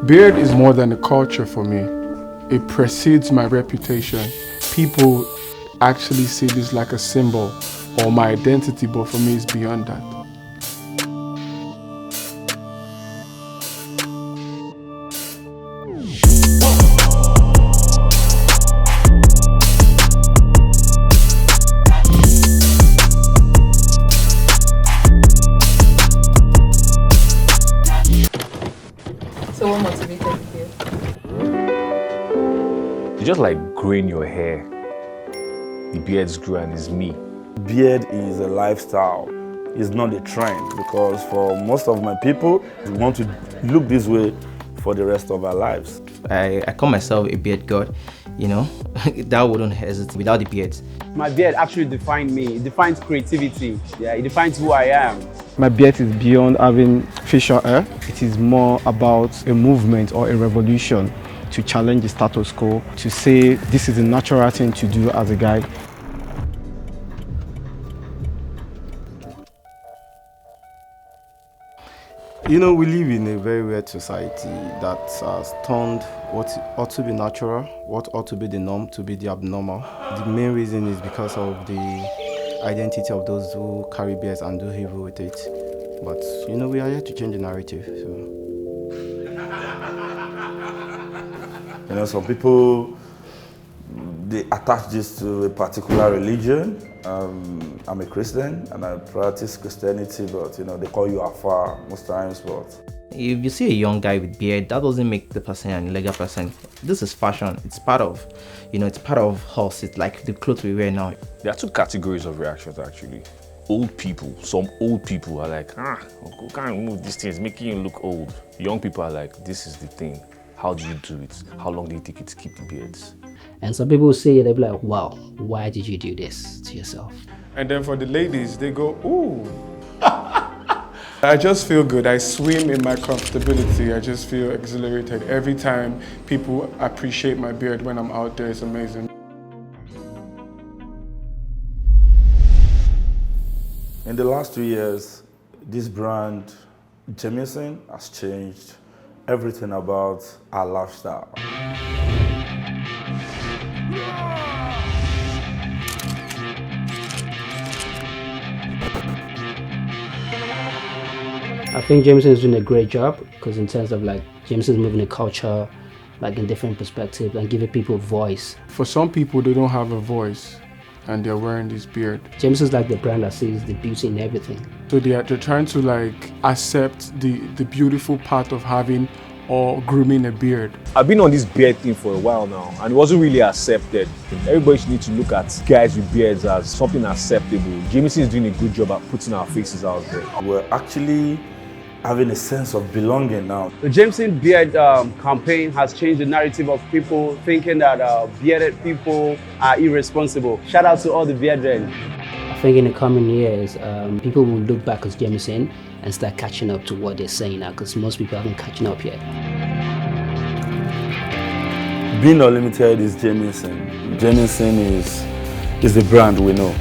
Beard is more than a culture for me. It precedes my reputation. People actually see this like a symbol or my identity, but for me it's beyond that. So what motivated you? You just like growing your hair. The beards grew and it's me. Beard is a lifestyle. It's not a trend, because for most of my people, we want to look this way for the rest of our lives. I call myself a beard god, you know. That wouldn't hesitate without the beards. My beard actually defined me. It defines creativity. Yeah, it defines who I am. My beard is beyond having facial hair. It is more about a movement or a revolution to challenge the status quo, to say this is a natural thing to do as a guy. You know, we live in a very weird society that has turned what ought to be natural, what ought to be the norm, to be the abnormal. The main reason is because of the identity of those who carry beards and do evil with it. But, you know, we are here to change the narrative, so. You know, some people, they attach this to a particular religion. I'm a Christian and I practice Christianity, but you know, they call you Afar most times, but... If you see a young guy with beard, that doesn't make the person an illegal person. This is fashion. It's part of, you know, it's part of us. It's like the clothes we wear now. There are two categories of reactions actually. Old people, some old people are like, you can't remove these things, making you look old. Young people are like, this is the thing. How do you do it? How long do you take it to keep the beards? And some people say, they'll be like, wow, why did you do this to yourself? And then for the ladies, they go, ooh. I just feel good. I swim in my comfortability. I just feel exhilarated. Every time people appreciate my beard when I'm out there, it's amazing. In the last 2 years, this brand, Jameson, has changed everything about our lifestyle. I think Jameson is doing a great job, because in terms of like Jameson's moving the culture like in different perspectives and giving people a voice. For some people, they don't have a voice and they're wearing this beard. Jameson's like the brand that sees the beauty in everything. So they're trying to like accept the beautiful part of having or grooming a beard. I've been on this beard thing for a while now and it wasn't really accepted. Everybody should need to look at guys with beards as something acceptable. Jameson is doing a good job at putting our faces out there. We're actually having a sense of belonging now. The Jameson Beard campaign has changed the narrative of people thinking that bearded people are irresponsible. Shout out to all the bearded. I think in the coming years, people will look back at Jameson and start catching up to what they're saying now, because most people haven't catching up yet. Being unlimited is Jameson. Jameson is the brand we know.